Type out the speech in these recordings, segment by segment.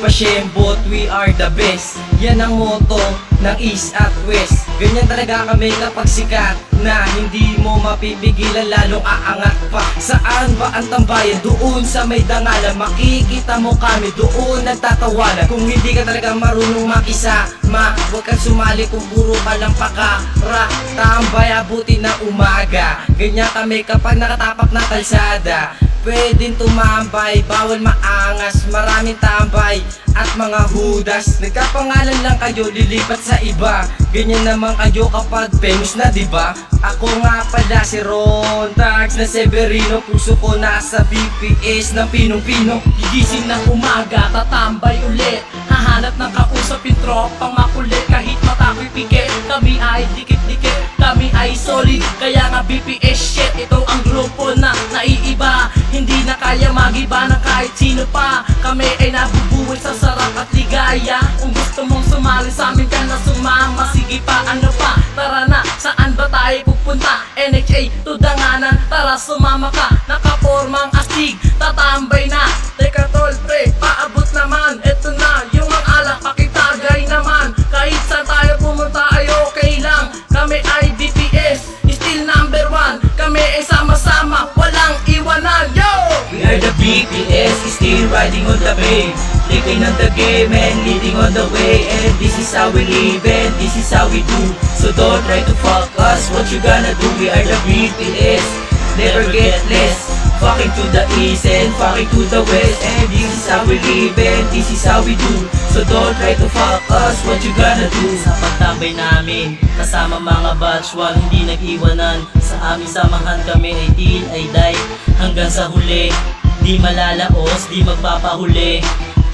pasyembot, we are the best. Yan ang motto ng East at West. Ganyan talaga kami kapag sikat na hindi mo mapipigilan, lalong aangat pa. Saan ba ang tambayan? Doon sa may dangalan. Makikita mo kami doon nagtatawanan. Kung hindi ka talaga marunong makisama, huwag kang sumali kung puro ka lang pakara. Tambay abuti na umaga. Ganyan kami kapag nakatapak na kalsada. Pwedeng tumambay, bawal maangas. Maraming tambay at mga hudas. Nagkapangalan lang kayo, lilipat sa iba. Ganyan naman kayo kapag famous na, diba? Ako nga pala si Ron Tags na Severino. Puso ko nasa BPS ng pinong-pino. Gigising ng umaga, tatambay ulit. Hahanap ng kausap yung tropang makulit. Kahit matako'y pikit, kami ay dikit-dikit. Kami ay solid, kaya nga BPS shit. Ito ang grupo na naiiba. Hindi na kaya magiba ng kahit sino pa. Kami ay nabubuhay sa sarap at ligaya. Kung gusto mong sumali sa amin ka na sumama. Sige pa, ano pa, tara na. Saan ba tayo pupunta? NHA to Danganan, tara sumama ka. Nakapormang astig, tatambay na. Teka tol pre, paabot naman. Eto na, yung mga alak pakitagay naman. Kahit saan tayo pumunta ay okay lang. Kami ay BPS, still number 1. Kami ay sama-sama, walang iwanan. Yo! We are the BPS, still riding on the wave. Living on the game and leading on the way. And this is how we live and this is how we do. So don't try to fuck us, what you gonna do? We are the BPS, never get less. Fucking to the east and fucking to the west. And this is how we live and this is how we do. So don't try to fuck us, what you gonna do? Sa pagtambay namin, kasama mga batch 1, hindi nag-iwanan. Sa aming samahan kami ay deal ay die. Hanggang sa huli, di malalaos, di magpapahuli.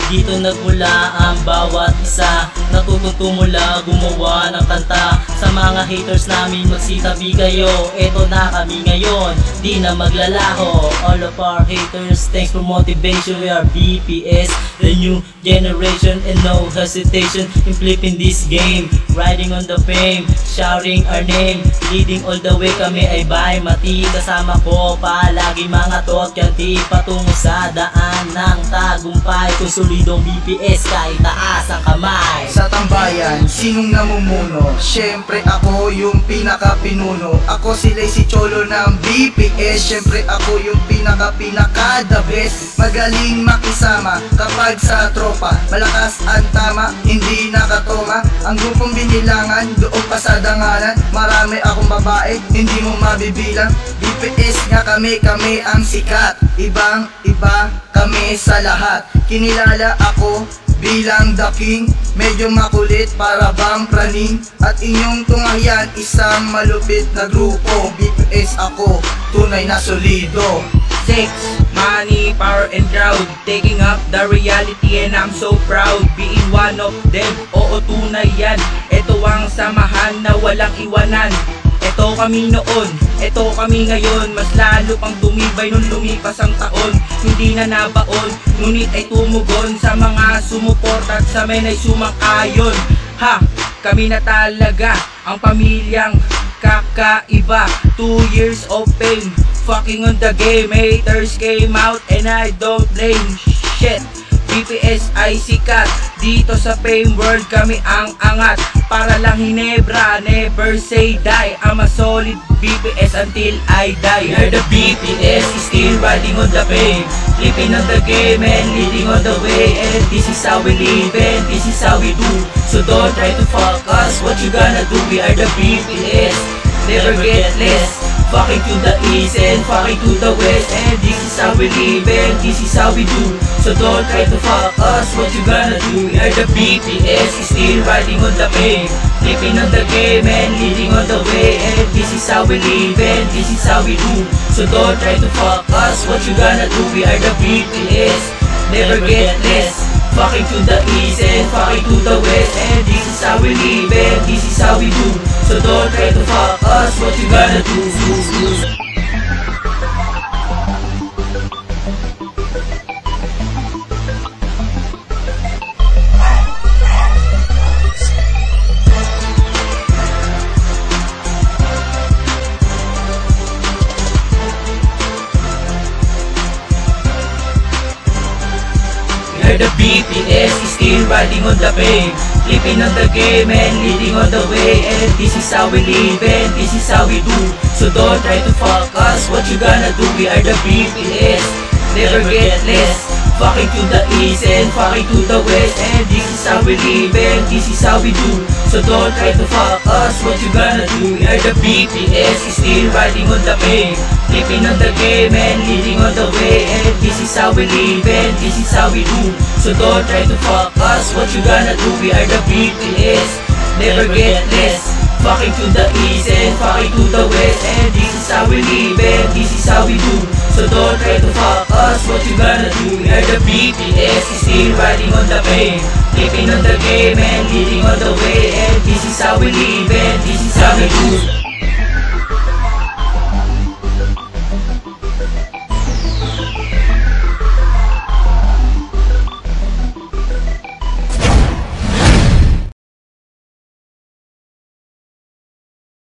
Dito nagmula ang bawat isa. Natututo mula gumawa ng kanta. Sa mga haters namin magsitabi kayo. Eto na kami ngayon, di na maglalaho. All of our haters, thanks for motivation. We are BPS, the new generation. And no hesitation in flipping this game. Riding on the fame, shouting our name. Leading all the way, kami ay by Mati. Kasama ko palagi mga tot kanti. Patungo sa daan ng tagumpay. Kung solidong BPS, kahit taas ang kamay. Sa tambayan, sinong namumuno? Siyempre ako yung pinaka-pinuno. Ako si Cholo ng BPS. Siyempre ako yung pinaka-the best. Magaling makisama kapag sa tropa. Malakas ang tama, hindi nakatoma. Ang grupong binilangan, doon pa sa danganan. Marami akong babae, hindi mo mabibilang. BPS nga kami ang sikat. Ibang iba kami sa lahat. Kinilala ako bilang the king. Medyo makulit para bang praning. At inyong tunghayan, isang malupit na grupo. BPS ako, tunay na solido. Sex, money, power and crowd, taking up the reality and I'm so proud being one of them. Oo, tunay yan. Ito ang samahan na walang iwanan. Ito kami noon, ito kami ngayon. Mas lalo pang tumibay nung lumipas ang taon. Hindi na nabaon, ngunit ay tumugon sa mga sumuport at sa may sumang-ayon. Ha, kami na talaga ang pamilyang kakaiba. 2 years of pain, fucking on the game. Haters came out and I don't blame. Shit, BPS ay sikat. Dito sa fame world kami ang angat. Para lang Hinebra, never say die. I'm a solid BPS until I die. We are the BPS, still riding on the fame. Living on the game and leading on the way. And this is how we live and this is how we do. So don't try to fuck us, what you gonna do? We are the BPS, never get less. Fucking to the east and fucking to the west. And this is how we live and this is how we do. So don't try to fuck us, what you gonna do? We are the BPS, still riding on the fame. Living on the game and leading on the way. And this is how we live and this is how we do. So don't try to fuck us, what you gonna do? We are the BPS, never get less. Fucking to the east and fucking to the west. And this is how we live and this is how we do. So don't try to fuck us, what you gonna do? We are the BPS, still riding on the pave, living on the game and leading on the way. And this is how we live and this is how we do. So don't try to fuck us, what you gonna do? We are the BPS, never get less. Fucking to the east and fucking to the west. And this is how we live and this is how we do. So don't try to fuck us, what you gonna do? We are the BPS, still riding on the pave, living on the game and leading on the way. And this is how we live and this is how we do. So don't try to fuck us, what you gonna do? We are the BPS, never get less. Fucking to the east and fucking to the west. And this is how we live and this is how we do. So don't try to fuck us, what you gonna do? We are the BPS, still riding on the pave, living on the game and leading on the way. And this is how we live and this is how we do.